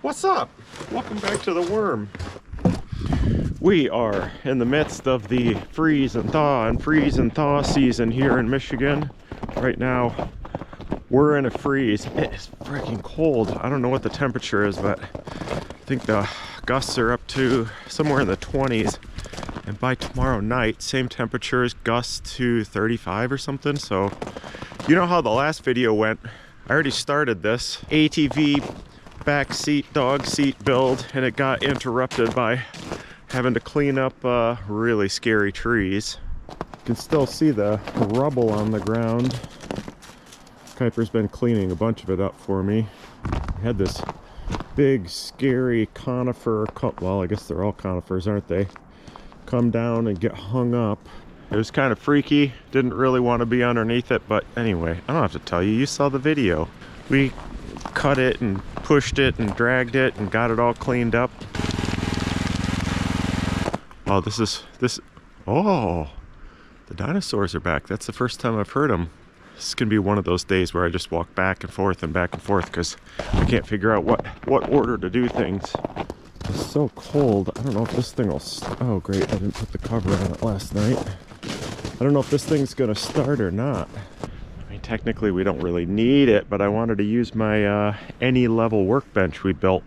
What's up? Welcome back to the Worm. We are in the midst of the freeze and thaw season here in Michigan. Right now, we're in a freeze. It is freaking cold. I don't know what the temperature is, but I think the gusts are up to somewhere in the 20s. And by tomorrow night, same temperatures, gusts to 35 or something. So, you know how the last video went. I already started this ATV back seat, dog seat build, and it got interrupted by having to clean up really scary trees. You can still see the rubble on the ground. Kuiper's been cleaning a bunch of it up for me. I had this big scary conifer, well, I guess they're all conifers, aren't they, come down and get hung up. It was kind of freaky. Didn't really want to be underneath it, but anyway, I don't have to tell you, you saw the video. We cut it and pushed it and dragged it and got it all cleaned up. Oh, oh, the dinosaurs are back. That's the first time I've heard them. This is gonna be one of those days where I just walk back and forth because I can't figure out what order to do things. It's so cold. I don't know if this thing will, oh great, I didn't put the cover on it last night. I don't know if this thing's gonna start or not. I mean, technically we don't really need it, but I wanted to use my any level workbench we built.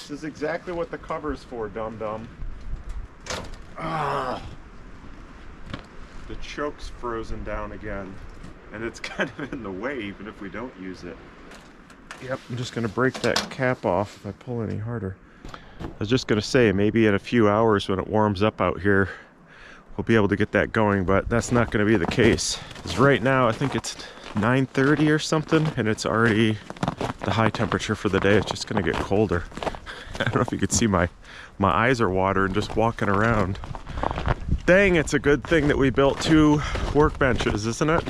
This is exactly what the cover's for, dum-dum. Ah, the choke's frozen down again, and it's kind of in the way even if we don't use it. Yep, I'm just gonna break that cap off if I pull any harder. I was just gonna say, maybe in a few hours when it warms up out here, we'll be able to get that going, but that's not gonna be the case. Because right now, I think it's 9:30 or something, and it's already the high temperature for the day. It's just gonna get colder. I don't know if you could see my eyes are watering just walking around. Dang, it's a good thing that we built 2 workbenches, isn't it?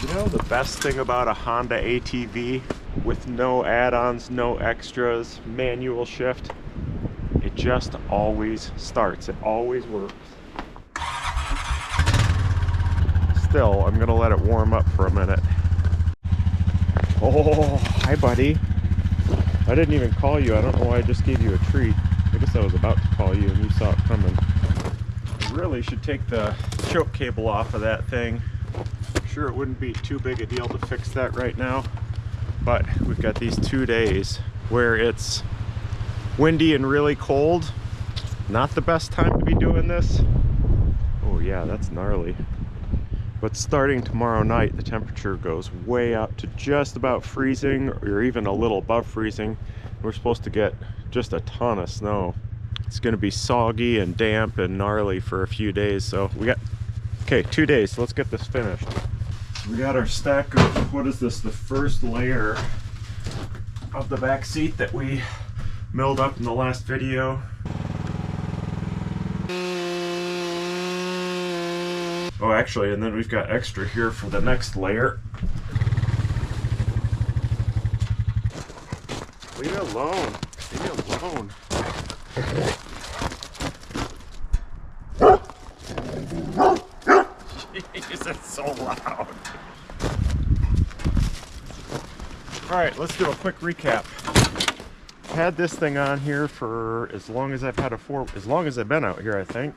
You know the best thing about a Honda ATV with no add-ons, no extras, manual shift? It just always starts. It always works. Still, I'm gonna let it warm up for a minute. Oh, hi buddy. I didn't even call you. I don't know why I just gave you a treat. I guess I was about to call you and you saw it coming. I really should take the choke cable off of that thing. I'm sure it wouldn't be too big a deal to fix that right now. But we've got these 2 days where it's windy and really cold. Not the best time to be doing this. Oh yeah, that's gnarly. But starting tomorrow night, the temperature goes way up to just about freezing or even a little above freezing. We're supposed to get just a ton of snow. It's gonna be soggy and damp and gnarly for a few days. So we got, okay, 2 days, so let's get this finished. We got our stack of, what is this, the first layer of the back seat that we milled up in the last video. Oh, actually, and then we've got extra here for the next layer. Leave me alone. Leave me alone. Jeez, that's so loud. Alright, let's do a quick recap. I've had this thing on here for as long as I've had as long as I've been out here, I think.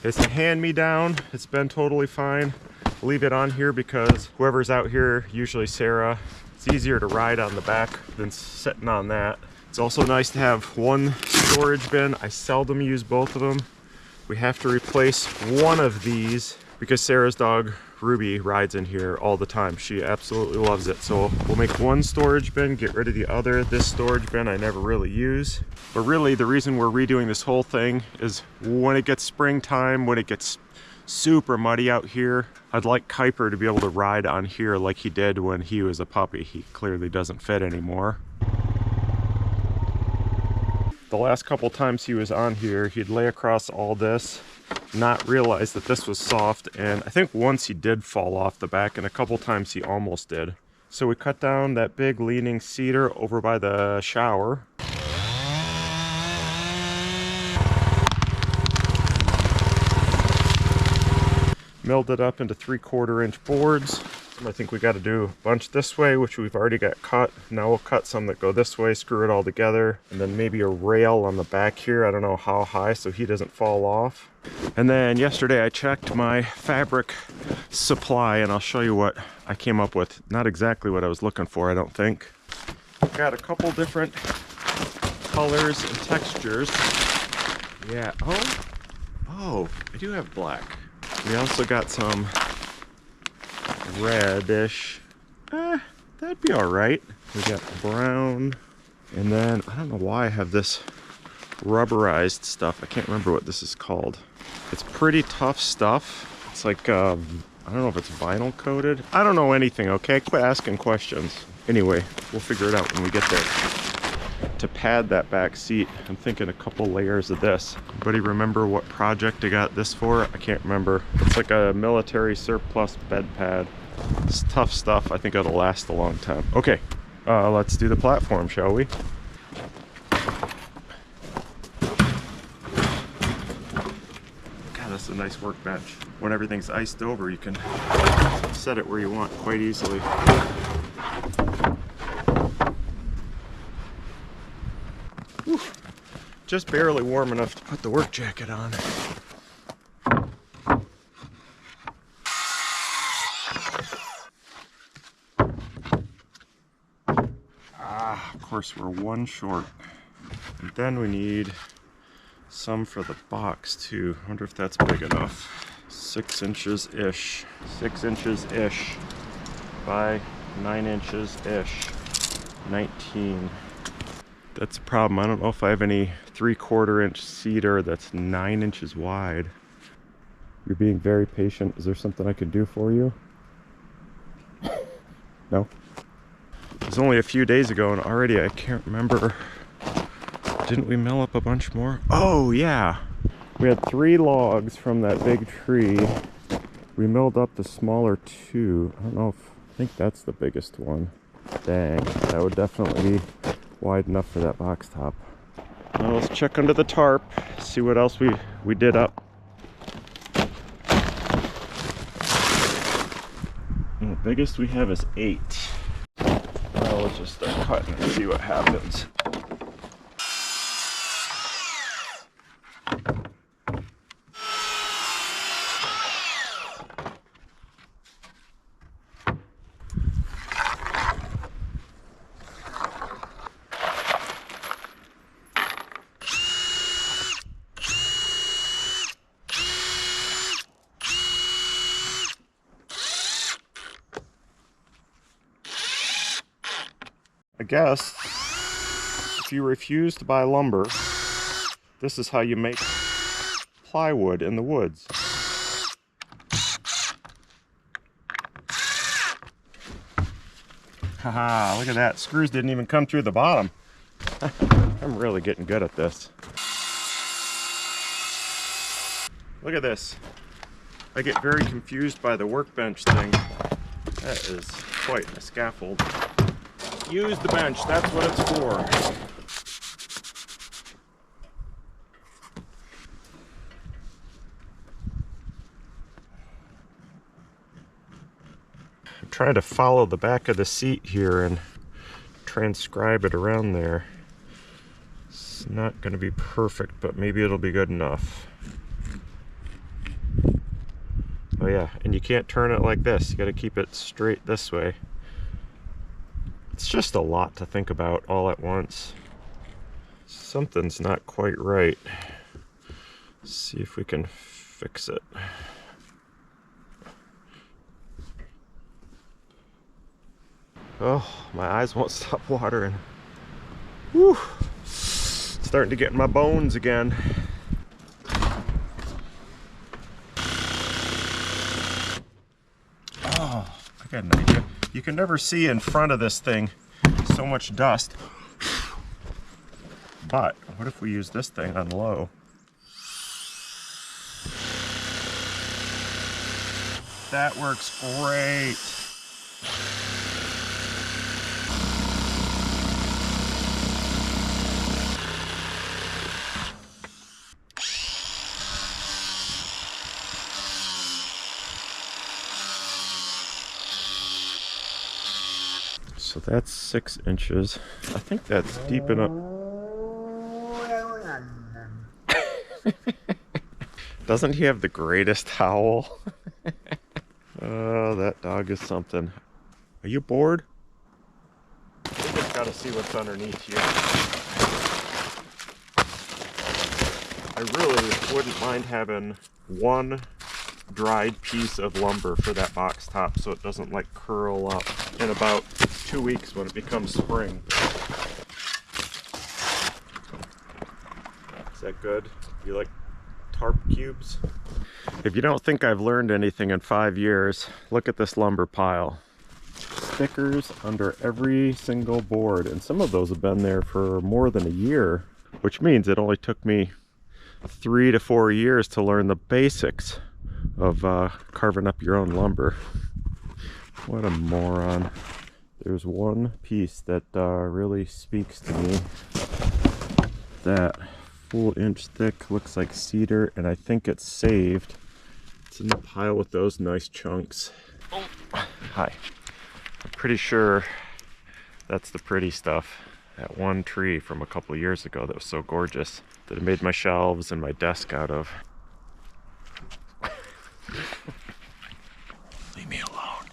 It's a hand-me-down. It's been totally fine. Leave it on here because whoever's out here, usually Sarah, it's easier to ride on the back than sitting on that. It's also nice to have one storage bin. I seldom use both of them. We have to replace one of these because Sarah's dog, Ruby, rides in here all the time. She absolutely loves it. So we'll make one storage bin, get rid of the other. This storage bin I never really use. But really the reason we're redoing this whole thing is when it gets springtime, when it gets super muddy out here, I'd like Kuiper to be able to ride on here like he did when he was a puppy. He clearly doesn't fit anymore. The last couple times he was on here, he'd lay across all this, not realize that this was soft, and I think once he did fall off the back, and a couple times he almost did. So we cut down that big leaning cedar over by the shower. Milled it up into 3/4 inch boards. I think we got to do a bunch this way, which we've already got cut. Now we'll cut some that go this way, screw it all together, and then maybe a rail on the back here. I don't know how high, so he doesn't fall off. And then yesterday I checked my fabric supply, and I'll show you what I came up with. Not exactly what I was looking for, I don't think. Got a couple different colors and textures. Yeah, oh, I do have black. We also got some reddish. That'd be all right. We got brown, and then I don't know why I have this rubberized stuff. I can't remember what this is called. It's pretty tough stuff. It's like I don't know if it's vinyl coated. I don't know anything, okay? Quit asking questions. Anyway, we'll figure it out when we get there. To pad that back seat, I'm thinking a couple layers of this. Anybody remember what project I got this for? I can't remember. It's like a military surplus bed pad. It's tough stuff. I think it'll last a long time. Okay, let's do the platform, shall we? God, that's a nice workbench. When everything's iced over, you can set it where you want quite easily. Whew. Just barely warm enough to put the work jacket on. Of course, we're one short. And then we need some for the box too. I wonder if that's big enough. 6 inches-ish. 6 inches-ish by 9 inches-ish. 19. That's a problem. I don't know if I have any 3/4 inch cedar that's 9 inches wide. You're being very patient. Is there something I can do for you? No? It was only a few days ago and already I can't remember. Didn't we mill up a bunch more? Oh yeah! We had 3 logs from that big tree. We milled up the smaller 2. I don't know if, I think that's the biggest one. Dang, that would definitely be wide enough for that box top. Well, let's check under the tarp, see what else we did up. And the biggest we have is 8. Well, let's just start cutting and see what happens. I guess if you refuse to buy lumber, this is how you make plywood in the woods. Haha, look at that. Screws didn't even come through the bottom. I'm really getting good at this. Look at this. I get very confused by the workbench thing. That is quite a scaffold. Use the bench, that's what it's for. I'm trying to follow the back of the seat here and transcribe it around there. It's not going to be perfect, but maybe it'll be good enough. Oh yeah, and you can't turn it like this. You got to keep it straight this way. It's just a lot to think about all at once. Something's not quite right. Let's see if we can fix it. Oh, my eyes won't stop watering. Whew. Starting to get in my bones again. Oh, I got an idea. You can never see in front of this thing, so much dust. But what if we use this thing on low? That works great. So that's 6 inches. I think that's deep enough. Doesn't he have the greatest howl? Oh, that dog is something. Are you bored? We just gotta see what's underneath here. I really wouldn't mind having one dried piece of lumber for that box top so it doesn't like curl up in about 2 weeks when it becomes spring. Is that good? You like tarp cubes? If you don't think I've learned anything in 5 years, look at this lumber pile. Stickers under every single board, and some of those have been there for more than a year, which means it only took me 3 to 4 years to learn the basics of carving up your own lumber. What a moron. There's one piece that really speaks to me. That full inch thick, looks like cedar, and I think it's saved. It's in the pile with those nice chunks. Oh, hi. I'm pretty sure that's the pretty stuff. That one tree from a couple of years ago that was so gorgeous that I made my shelves and my desk out of. Leave me alone.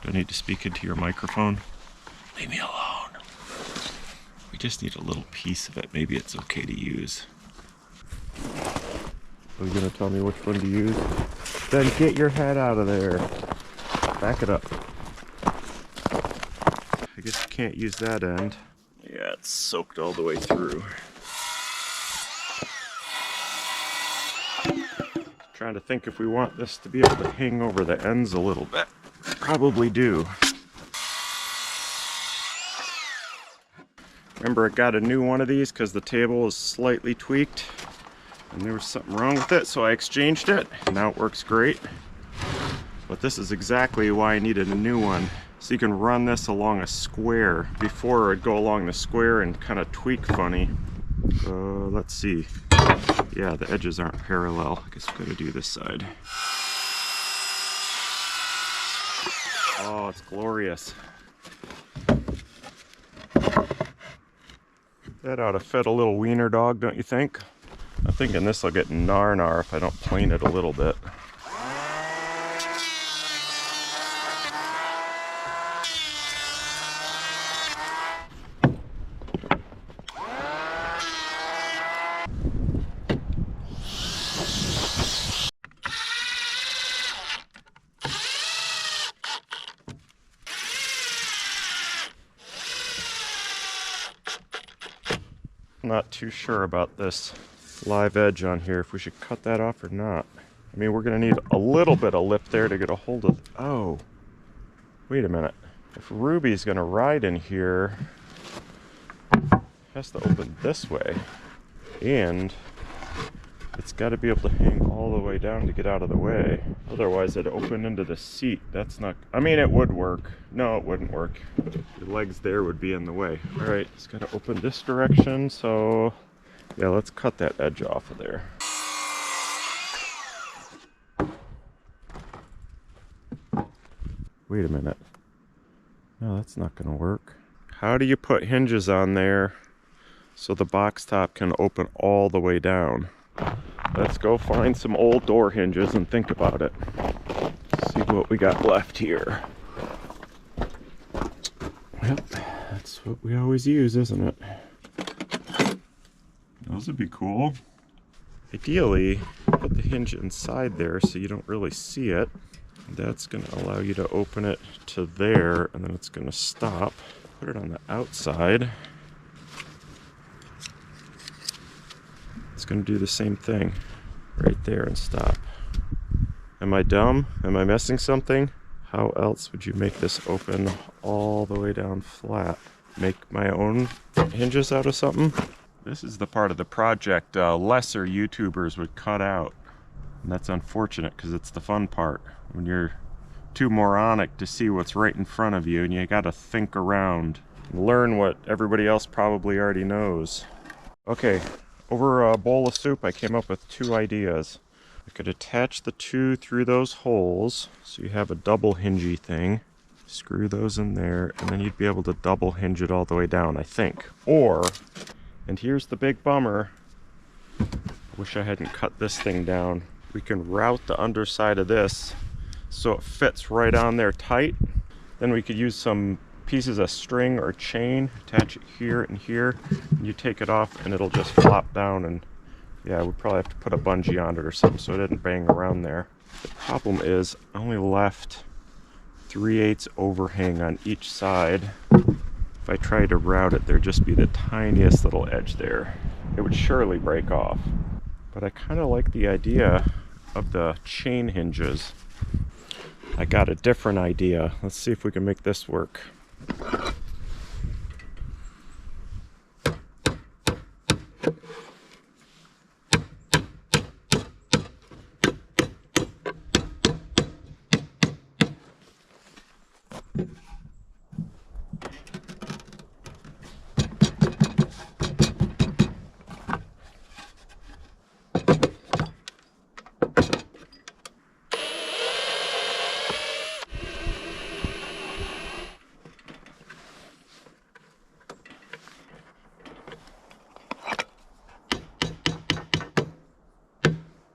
Do I need to speak into your microphone? Leave me alone. We just need a little piece of it. Maybe it's okay to use. Are you gonna tell me which one to use? Then get your head out of there. Back it up. I guess you can't use that end. Yeah, it's soaked all the way through. Trying to think if we want this to be able to hang over the ends a little bit. Probably do. Remember, I got a new one of these because the table is slightly tweaked and there was something wrong with it, so I exchanged it. Now it works great. But this is exactly why I needed a new one. So you can run this along a square. Before it'd go along the square and kind of tweak funny. Let's see. Yeah, the edges aren't parallel. I guess we're gonna do this side. Oh, it's glorious. That ought to fit a little wiener dog, don't you think? I'm thinking this will get gnar if I don't plane it a little bit. Not too sure about this live edge on here, if we should cut that off or not. I mean, we're gonna need a little bit of lip there to get a hold of. Oh, wait a minute. If Ruby's gonna ride in here, it has to open this way, and it's got to be able to hang all the way down to get out of the way. Otherwise it'd open into the seat. That's not, I mean, it would work. No, it wouldn't work. The legs there would be in the way. All right, it's got to open this direction. So yeah, let's cut that edge off of there. Wait a minute. No, that's not going to work. How do you put hinges on there so the box top can open all the way down? Let's go find some old door hinges and think about it. See what we got left here. Yep, that's what we always use, isn't it? Those would be cool. Ideally, put the hinge inside there so you don't really see it. That's going to allow you to open it to there, and then it's going to stop. Put it on the outside. It's going to do the same thing right there and stop. Am I dumb? Am I missing something? How else would you make this open all the way down flat? Make my own hinges out of something? This is the part of the project lesser YouTubers would cut out. And that's unfortunate because it's the fun part. When you're too moronic to see what's right in front of you and you got to think around and learn what everybody else probably already knows. Okay. Over a bowl of soup, I came up with 2 ideas. I could attach the 2 through those holes, so you have a double hingy thing. Screw those in there, and then you'd be able to double hinge it all the way down, I think. Or, and here's the big bummer, I wish I hadn't cut this thing down. We can route the underside of this so it fits right on there tight. Then we could use some pieces of string or chain, attach it here and here, and you take it off and it'll just flop down, and yeah, we'd probably have to put a bungee on it or something so it didn't bang around there. The problem is I only left 3/8 overhang on each side. If I tried to route it, there'd just be the tiniest little edge there. It would surely break off. But I kind of like the idea of the chain hinges. I got a different idea. Let's see if we can make this work.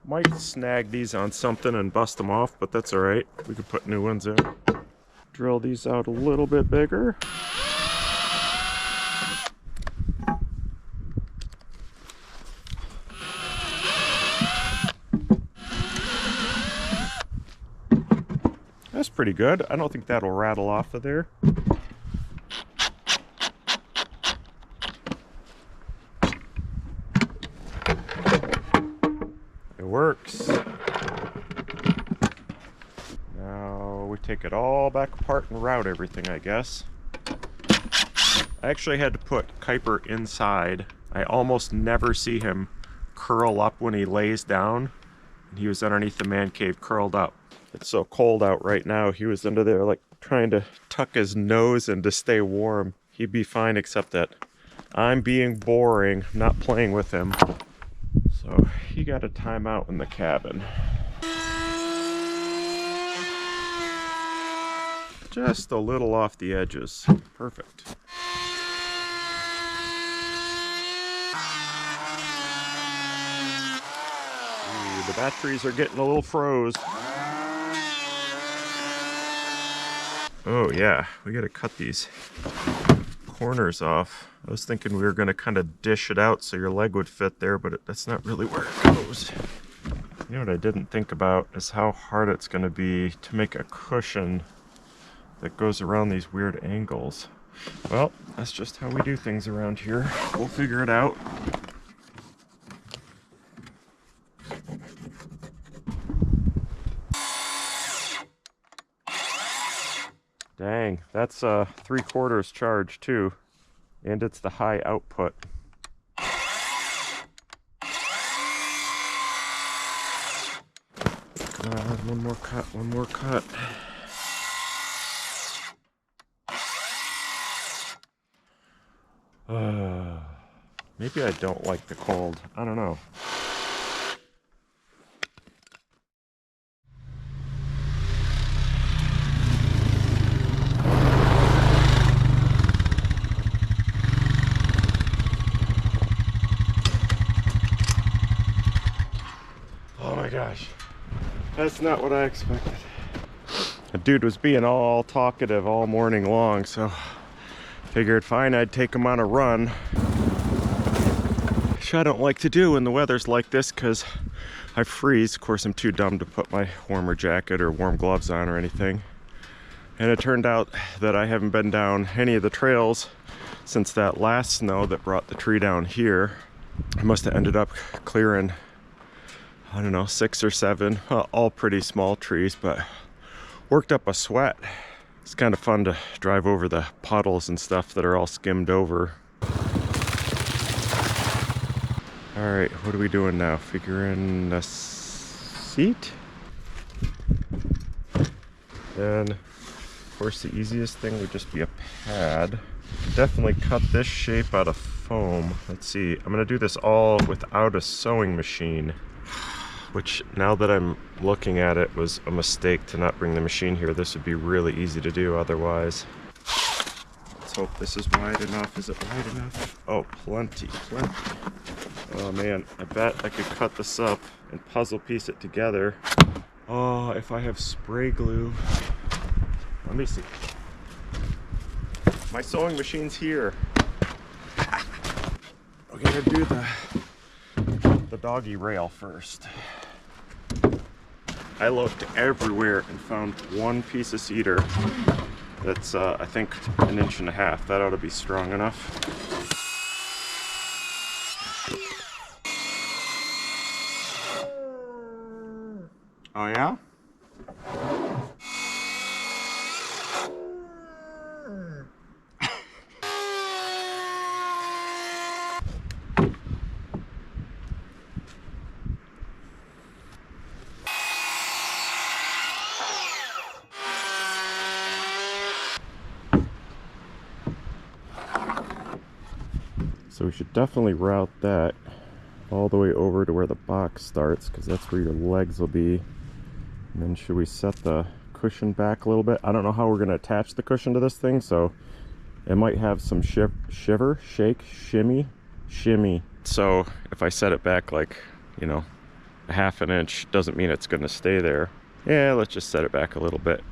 Might snag these on something and bust them off, but that's all right. We could put new ones in. Drill these out a little bit bigger. That's pretty good. I don't think that'll rattle off of there. Works. Now we take it all back apart and route everything, I guess. I actually had to put Kuiper inside. I almost never see him curl up when he lays down. He was underneath the man cave curled up. It's so cold out right now. He was under there like trying to tuck his nose in to stay warm. He'd be fine, except that I'm being boring, not playing with him. So he got a timeout in the cabin. Just a little off the edges. Perfect. Ooh, the batteries are getting a little froze. Oh yeah, we gotta cut these corners off. I was thinking we were going to kind of dish it out so your leg would fit there, but that's not really where it goes. You know what I didn't think about is how hard it's going to be to make a cushion that goes around these weird angles. Well, that's just how we do things around here. We'll figure it out. Dang, that's 3/4 charge too. And it's the high output. Come on, one more cut, one more cut. Maybe I don't like the cold. I don't know. Gosh, that's not what I expected. The dude was being all talkative all morning long, so figured fine, I'd take him on a run. Which I don't like to do when the weather's like this because I freeze. Of course, I'm too dumb to put my warmer jacket or warm gloves on or anything. And it turned out that I haven't been down any of the trails since that last snow that brought the tree down here. I must have ended up clearing, I don't know, 6 or 7, all pretty small trees, but worked up a sweat. It's kind of fun to drive over the puddles and stuff that are all skimmed over. All right, what are we doing now? Figuring a seat? Then, of course, the easiest thing would just be a pad. Definitely cut this shape out of foam. Let's see, I'm gonna do this all without a sewing machine. which now that I'm looking at it was a mistake to not bring the machine here. This would be really easy to do otherwise. Let's hope this is wide enough. Is it wide enough? Oh, plenty, plenty. Oh man, I bet I could cut this up and puzzle piece it together. Oh, if I have spray glue. Let me see. My sewing machine's here. We're gonna do the doggy rail first. I looked everywhere and found one piece of cedar that's I think 1.5 inches. That ought to be strong enough. Oh yeah? So we should definitely route that all the way over to where the box starts, because that's where your legs will be. And then should we set the cushion back a little bit? I don't know how we're going to attach the cushion to this thing, so it might have some shiver, shake, shimmy. So if I set it back like, you know, 1/2 inch, doesn't mean it's going to stay there. Yeah, let's just set it back a little bit.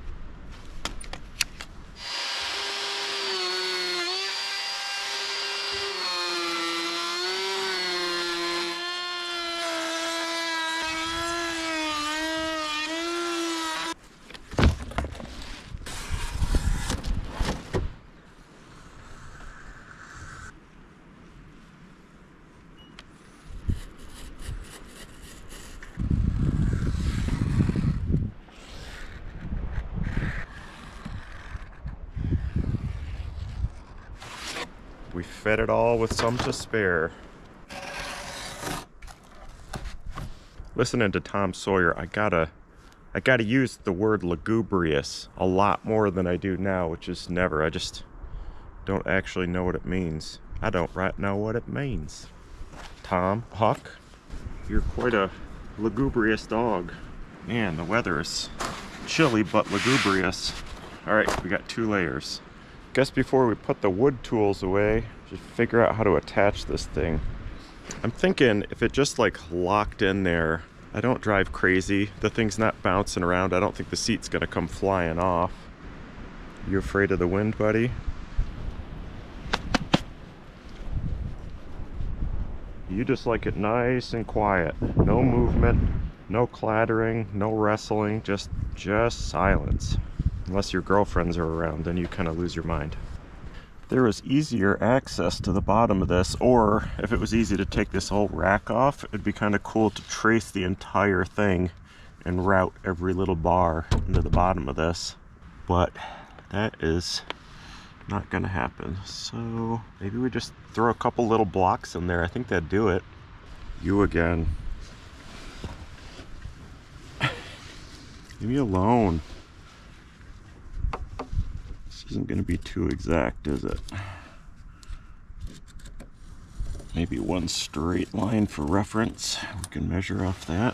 We fed it all with some to spare. Listening to Tom Sawyer, I gotta use the word lugubrious a lot more than I do now, which is never. I just don't actually know what it means. I don't right know what it means. Tom, Huck, you're quite a lugubrious dog. Man, the weather is chilly but lugubrious. All right, we got 2 layers. Guess before we put the wood tools away, just figure out how to attach this thing. I'm thinking if it just like locked in there, I don't drive crazy. The thing's not bouncing around. I don't think the seat's gonna come flying off. You afraid of the wind, buddy? You just like it nice and quiet. No movement, no clattering, no wrestling, just silence. Unless your girlfriends are around, then you kind of lose your mind. If there was easier access to the bottom of this, or if it was easy to take this whole rack off, it'd be kind of cool to trace the entire thing and route every little bar into the bottom of this. But that is not gonna happen. So maybe we just throw a couple little blocks in there. I think that'd do it. You again. Leave me alone. Isn't going to be too exact, is it? Maybe one straight line for reference. We can measure off that.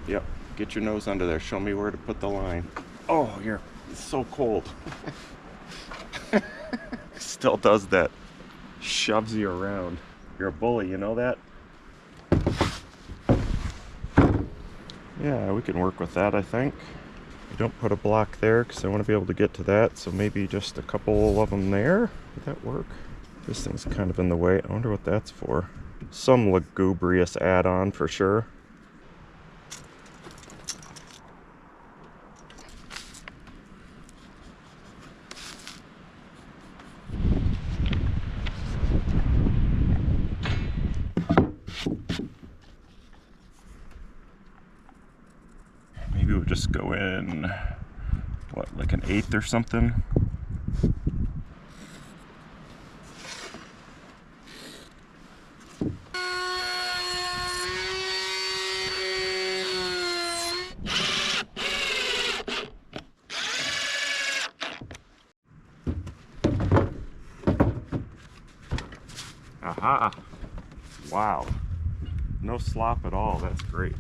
Yep, get your nose under there. Show me where to put the line. Oh, it's so cold. Still does that. Shoves you around. You're a bully, you know that? Yeah, we can work with that, I think. I don't put a block there because I want to be able to get to that, so maybe just a couple of them there. Would that work? This thing's kind of in the way. I wonder what that's for. Some lugubrious add-on for sure. Maybe we'll just go in, what, like 1/8 or something? Aha! Wow. No slop at all. That's great.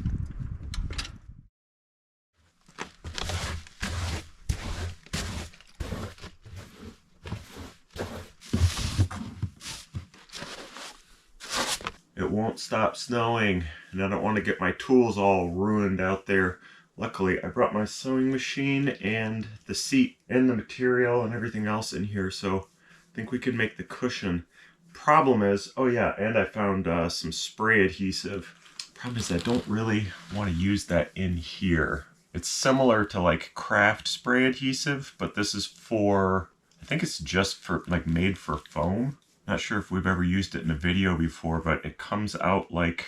It won't stop snowing, and I don't want to get my tools all ruined out there. Luckily, I brought my sewing machine and the seat and the material and everything else in here, so I think we can make the cushion. Problem is, oh yeah, and I found some spray adhesive. Problem is I don't really want to use that in here. It's similar to like craft spray adhesive, but this is for, I think it's just for like made for foam. Not sure if we've ever used it in a video before, but it comes out like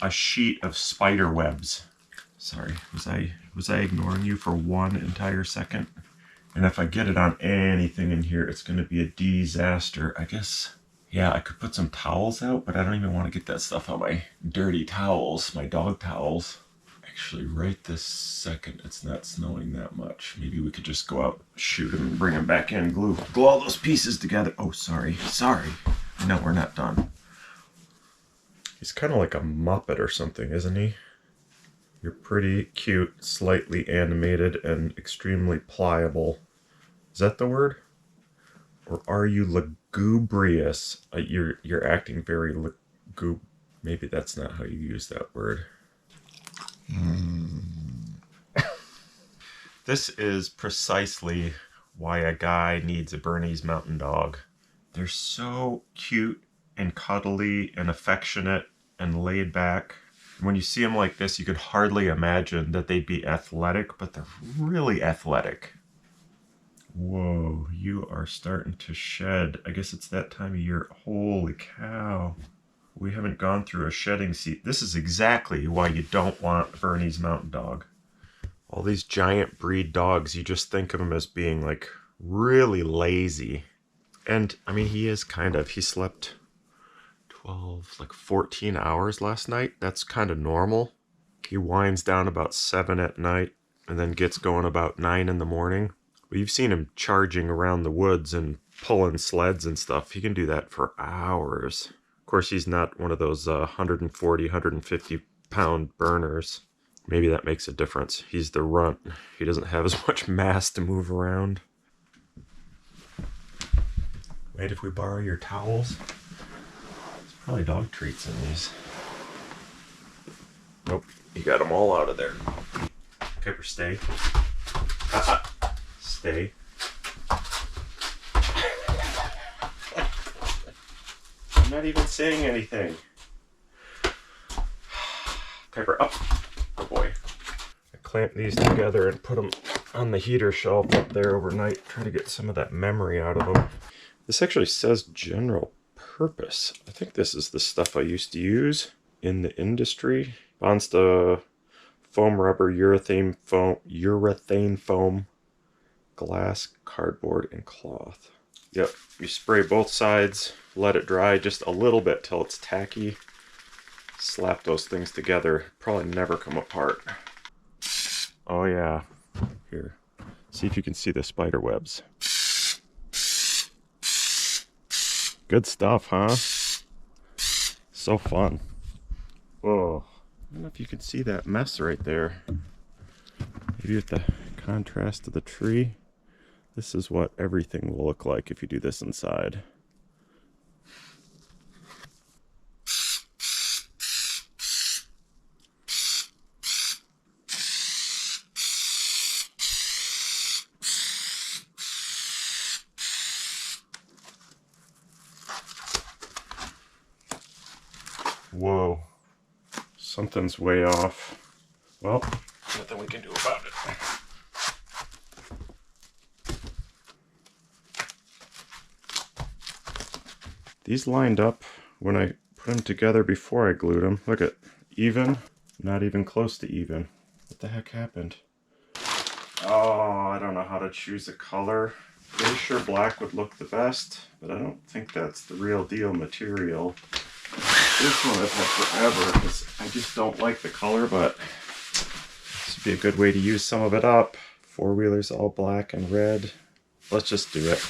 a sheet of spider webs. Sorry, was I ignoring you for one entire second? And if I get it on anything in here, it's going to be a disaster. I guess, yeah, I could put some towels out, but I don't even want to get that stuff on my dirty towels, my dog towels. Actually, right this second, it's not snowing that much. Maybe we could just go out, shoot him, and bring him back in, glue all those pieces together. Oh, sorry. No, we're not done. He's kind of like a Muppet or something, isn't he? You're pretty cute, slightly animated, and extremely pliable. Is that the word? Or are you lugubrious? You're acting very Maybe that's not how you use that word. This is precisely why a guy needs a Bernese Mountain Dog. They're so cute and cuddly and affectionate and laid back. When you see them like this, you could hardly imagine that they'd be athletic, but they're really athletic. Whoa, you are starting to shed. I guess it's that time of year. Holy cow. We haven't gone through a shedding season. This is exactly why you don't want a Bernese Mountain Dog. All these giant breed dogs, you just think of them as being like really lazy. And I mean, he is kind of. He slept 14 hours last night. That's kind of normal. He winds down about 7 at night and then gets going about 9 in the morning. But you've seen him charging around the woods and pulling sleds and stuff. He can do that for hours. Of course, he's not one of those 140, 150 pound burners. Maybe that makes a difference. He's the runt. He doesn't have as much mass to move around. Wait, if we borrow your towels? There's probably dog treats in these. Nope, you got them all out of there. Kipper, stay. Stay. I'm not even saying anything. Kipper, up. Good boy. I clamp these together and put them on the heater shelf up there overnight. Try to get some of that memory out of them. This actually says general purpose. I think this is the stuff I used to use in the industry. Bonds to foam rubber, urethane foam, glass, cardboard, and cloth. Yep, you spray both sides, let it dry just a little bit till it's tacky. Slap those things together, probably never come apart. Oh yeah, here, see if you can see the spider webs. Good stuff, huh? So fun. Whoa, I don't know if you can see that mess right there. Maybe with the contrast of the tree. This is what everything will look like if you do this inside. Whoa, something's way off. Well, nothing we can do about it. These lined up when I put them together before I glued them. Look at, even, not even close to even. What the heck happened? Oh, I don't know how to choose a color. Pretty sure black would look the best, but I don't think that's the real deal material. This one I've had forever because I just don't like the color, but this would be a good way to use some of it up. Four-wheeler's all black and red. Let's just do it.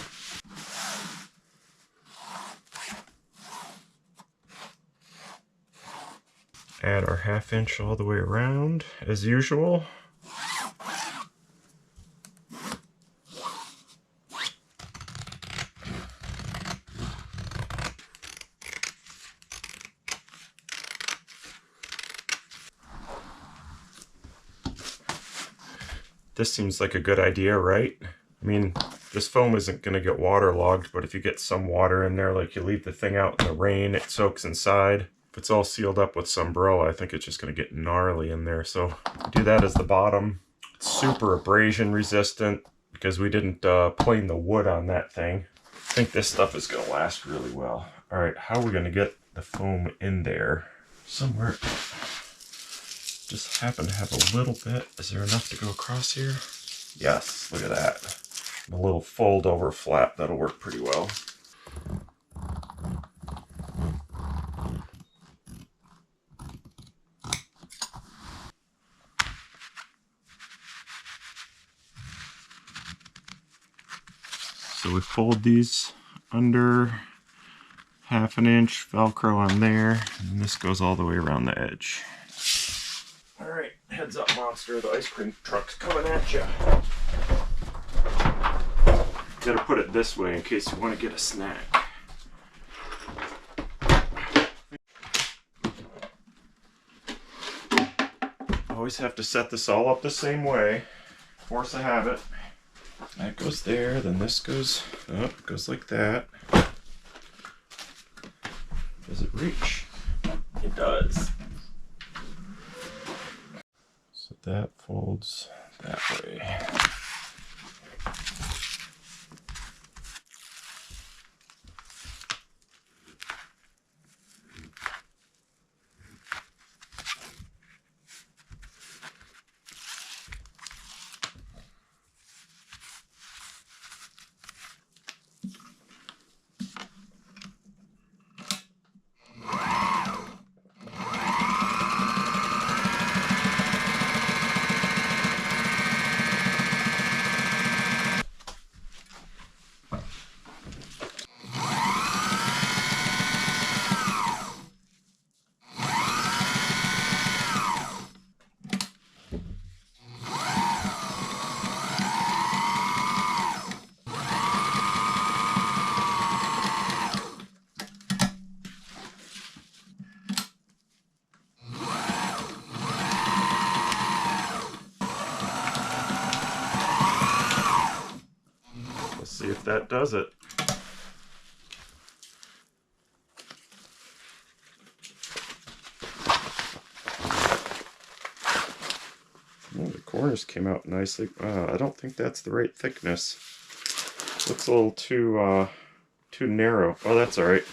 Add our 1/2 inch all the way around, as usual. This seems like a good idea, right? I mean, this foam isn't going to get waterlogged, but if you get some water in there, like you leave the thing out in the rain, it soaks inside. If it's all sealed up with Sunbrella, I think it's just going to get gnarly in there. So do that as the bottom. It's super abrasion resistant because we didn't plane the wood on that thing. I think this stuff is going to last really well. All right, how are we going to get the foam in there? Somewhere. Just happen to have a little bit. Is there enough to go across here? Yes, look at that. A little fold over flap, that'll work pretty well. So we fold these under 1/2 inch, Velcro on there, and this goes all the way around the edge. All right, heads up, monster. The ice cream truck's coming at you. Gotta put it this way in case you want to get a snack. Always have to set this all up the same way. Force a habit. That goes there, then this goes up, goes like that. Does it reach? It does. So that folds that way. See if that does it. Well, the corners came out nicely. I don't think that's the right thickness. Looks a little too narrow. Oh, that's all right.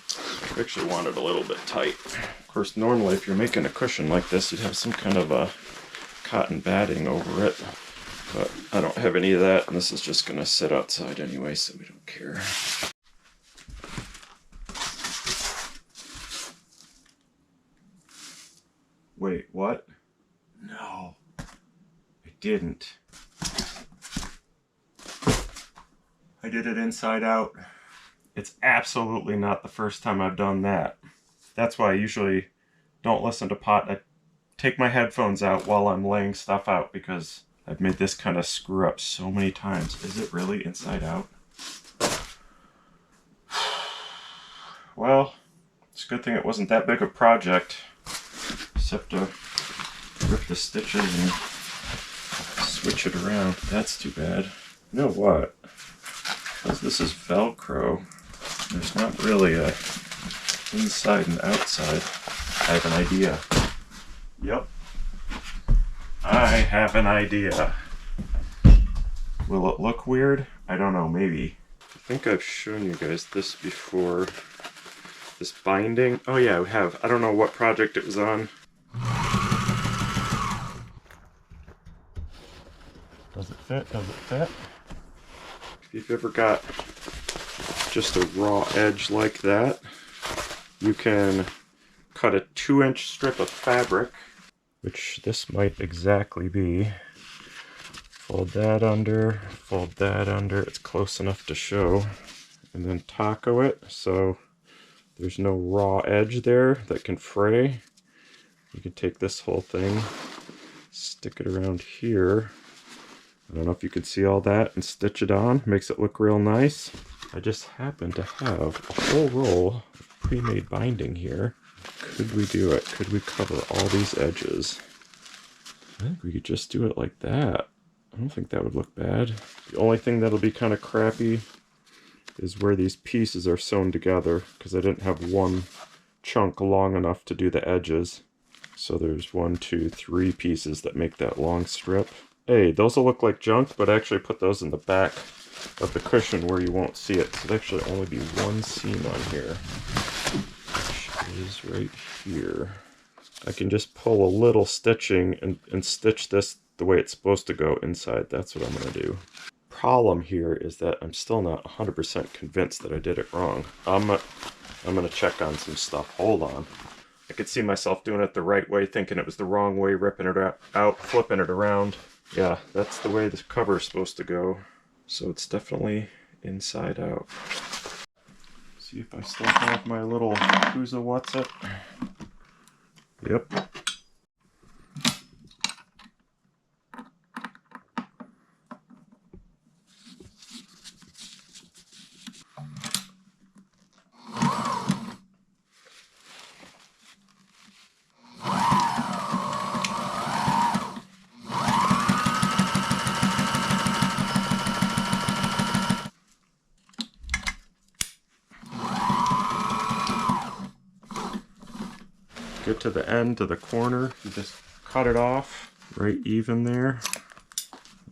I actually want it a little bit tight. Of course, normally if you're making a cushion like this, you'd have some kind of a cotton batting over it. But I don't have any of that, and this is just going to sit outside anyway, so we don't care. Wait, what? No, I didn't. I did it inside out. It's absolutely not the first time I've done that. That's why I usually don't listen to pot. I take my headphones out while I'm laying stuff out, because I've made this kind of screw up so many times. Is it really inside out? Well, it's a good thing it wasn't that big a project. Except to rip the stitches and switch it around. That's too bad. You know what? Because this is Velcro, there's not really a inside and outside. I have an idea. Yep. I have an idea. Will it look weird? I don't know, maybe. I think I've shown you guys this before. This binding. Oh yeah, we have. I don't know what project it was on. Does it fit? Does it fit? If you've ever got just a raw edge like that, you can cut a 2-inch strip of fabric, which this might exactly be. Fold that under, it's close enough to show, and then taco it so there's no raw edge there that can fray. You could take this whole thing, stick it around here. I don't know if you could see all that, and stitch it on. Makes it look real nice. I just happen to have a whole roll of pre-made binding here. Could we do it? Could we cover all these edges? I think we could just do it like that. I don't think that would look bad. The only thing that'll be kind of crappy is where these pieces are sewn together, because I didn't have one chunk long enough to do the edges. So there's 1, 2, 3 pieces that make that long strip. Hey, those will look like junk, but I actually put those in the back of the cushion where you won't see it. So there'll actually only be one seam on here, which is right here. I can just pull a little stitching and stitch this the way it's supposed to go inside. That's what I'm going to do. Problem here is that I'm still not 100% convinced that I did it wrong. I'm going to check on some stuff. Hold on. I could see myself doing it the right way, thinking it was the wrong way, ripping it out, flipping it around. Yeah, that's the way the cover is supposed to go. So it's definitely inside out. See if I still have my little who's a what's it. Yep. Get to the end, to the corner, you just cut it off right even there,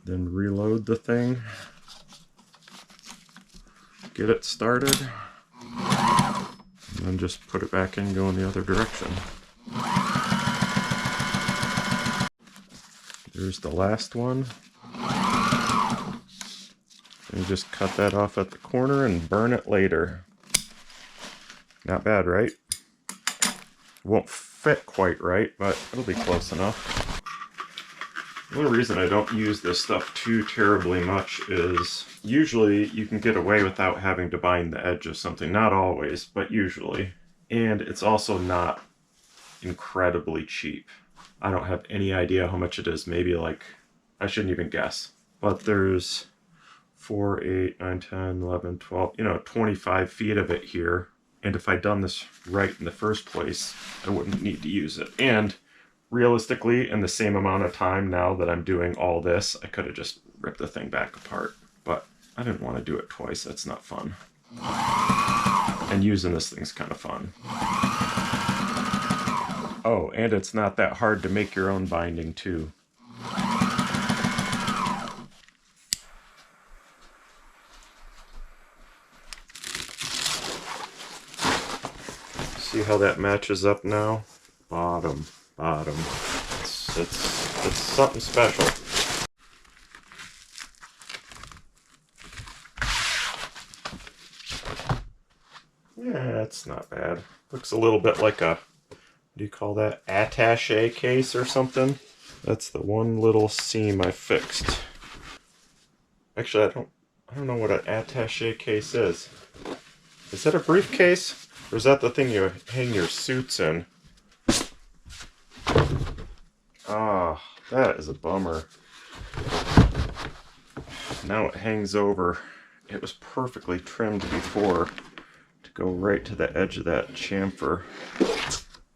then reload the thing, get it started, and then just put it back in, go in the other direction. There's the last one. And you just cut that off at the corner and burn it later. Not bad, right? Won't fit quite right, but it'll be close enough. The only reason I don't use this stuff too terribly much is usually you can get away without having to bind the edge of something. Not always, but usually. And it's also not incredibly cheap. I don't have any idea how much it is. Maybe like, I shouldn't even guess. But there's 4, 8, 9, 10, 11, 12, 25 feet of it here. And if I'd done this right in the first place, I wouldn't need to use it. And realistically, in the same amount of time now that I'm doing all this, I could have just ripped the thing back apart. But I didn't want to do it twice. That's not fun. And using this thing's kind of fun. Oh, and it's not that hard to make your own binding too. See how that matches up now? Bottom. It's something special. Yeah, it's not bad. Looks a little bit like a, what do you call that? Attaché case or something? That's the one little seam I fixed. Actually, I don't know what an attaché case is. Is that a briefcase? Or is that the thing you hang your suits in? Ah, that is a bummer. Now it hangs over. It was perfectly trimmed before to go right to the edge of that chamfer.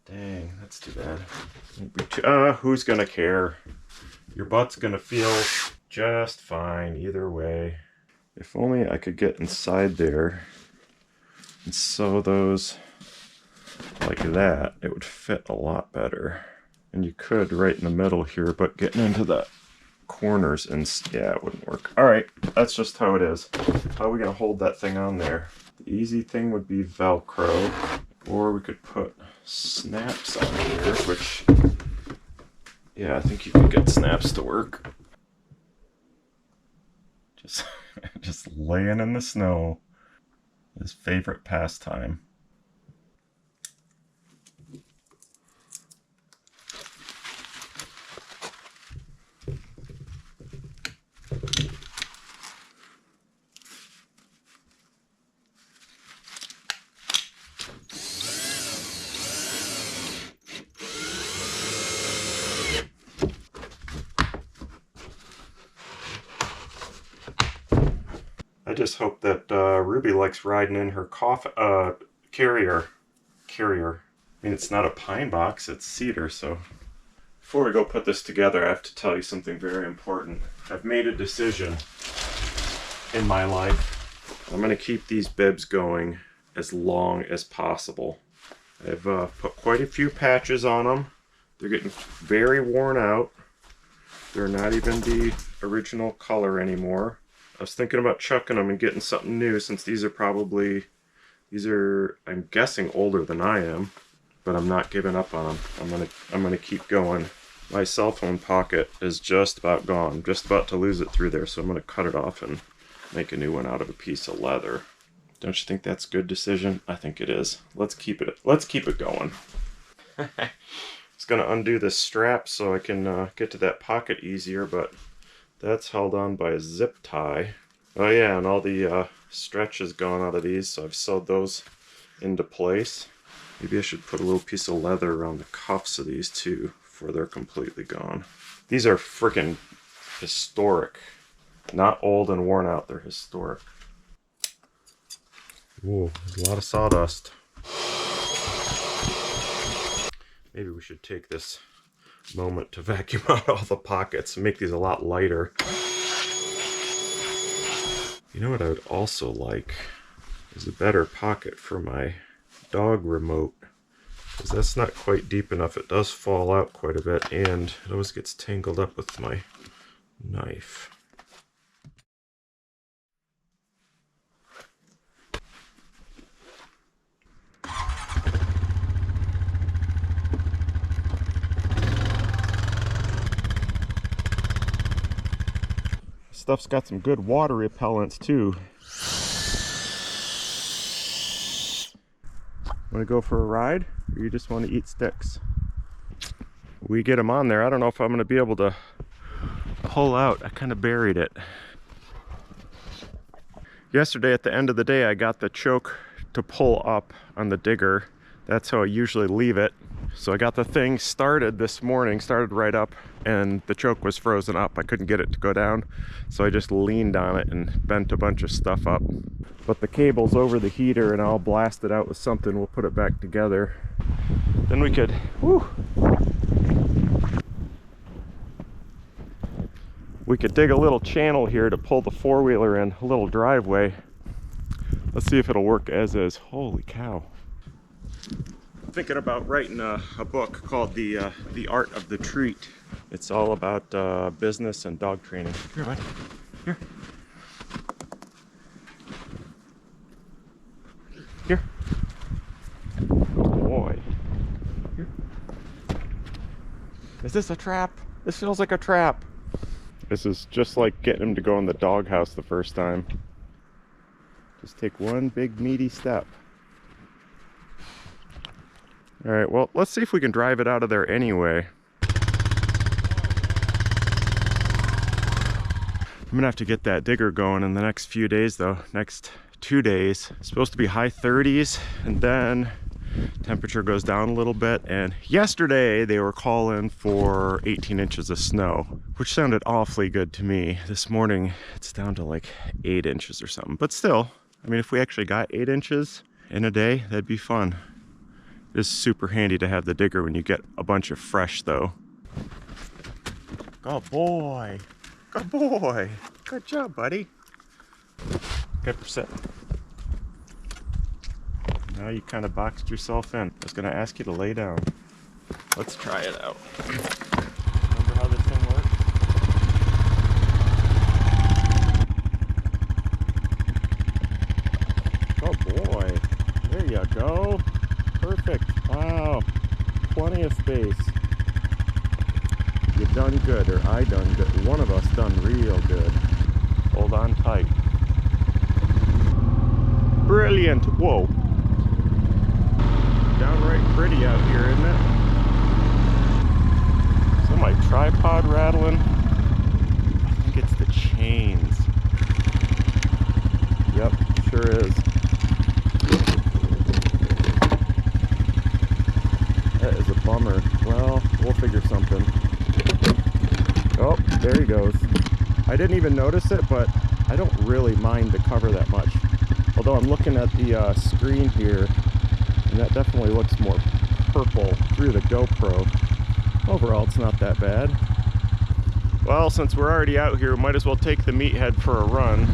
Dang, that's too bad. Who's gonna care? Your butt's gonna feel just fine either way. If only I could get inside there and sew those like that, it would fit a lot better. And you could right in the middle here, but getting into the corners and yeah, it wouldn't work. All right, that's just how it is. How are we gonna hold that thing on there? The easy thing would be Velcro, or we could put snaps on here, which, yeah, I think you can get snaps to work. Just laying in the snow. His favorite pastime. just hope that Ruby likes riding in her carrier. I mean, it's not a pine box, it's cedar, so. Before we go put this together, I have to tell you something very important. I've made a decision in my life. I'm gonna keep these bibs going as long as possible. I've put quite a few patches on them. They're getting very worn out. They're not even the original color anymore. I was thinking about chucking them and getting something new, since these are, I'm guessing, older than I am, but I'm not giving up on them. I'm gonna keep going. My cell phone pocket is just about gone, just about to lose it through there, so I'm gonna cut it off and make a new one out of a piece of leather. Don't you think that's a good decision? I think it is. Let's keep it going. It's gonna undo this strap so I can get to that pocket easier, but that's held on by a zip tie. Oh yeah, and all the stretch is gone out of these, so I've sewed those into place. Maybe I should put a little piece of leather around the cuffs of these too, before they're completely gone. These are freaking historic. Not old and worn out, they're historic. Ooh, there's a lot of sawdust. Maybe we should take this moment to vacuum out all the pockets and make these a lot lighter. You know what I would also like is a better pocket for my dog remote, because that's not quite deep enough. It does fall out quite a bit, and it always gets tangled up with my knife. Stuff's got some good water repellents too. Want to go for a ride, or you just want to eat sticks? We get them on there. I don't know if I'm going to be able to pull out. I kind of buried it. Yesterday at the end of the day, I got the choke to pull up on the digger. That's how I usually leave it. So I got the thing started this morning, started right up, and the choke was frozen up. I couldn't get it to go down, so I just leaned on it and bent a bunch of stuff up. But the cable's over the heater, and I'll blast it out with something. We'll put it back together. Then we could, we could dig a little channel here to pull the four-wheeler in, a little driveway. Let's see if it'll work as is. Holy cow. Thinking about writing a book called The Art of the Treat. It's all about business and dog training. Here, bud. Here. Here. Oh boy. Here. Is this a trap? This feels like a trap. This is just like getting him to go in the doghouse the first time. Just take one big meaty step. All right, well, let's see if we can drive it out of there anyway. I'm gonna have to get that digger going in the next few days though. Next 2 days. It's supposed to be high 30s, and then temperature goes down a little bit. And yesterday they were calling for 18 inches of snow, which sounded awfully good to me. This morning it's down to like 8 inches or something. But still, I mean, if we actually got 8 inches in a day, that'd be fun. It's super handy to have the digger when you get a bunch of fresh though. Good boy. Good boy. Good job, buddy. Good for sitting. Now you kind of boxed yourself in. I was going to ask you to lay down. Let's try it out. Remember how this thing works? Oh boy. There you go. Perfect. Wow. Plenty of space. You done good, or I done good. One of us done real good. Hold on tight. Brilliant. Whoa. Downright pretty out here, isn't it? Is that my tripod rattling? I think it's the chains. Yep, sure is. That is a bummer. Well, we'll figure something. Oh, there he goes. I didn't even notice it, but I I don't really mind the cover that much. Although I'm looking at the screen here, and that definitely looks more purple through the GoPro. Overall, it's not that bad. Well, since we're already out here, we might as well take the meathead for a run.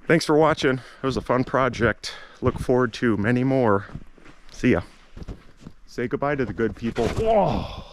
Thanks for watching. It was a fun project. Look forward to many more. See ya. Say goodbye to the good people. Whoa.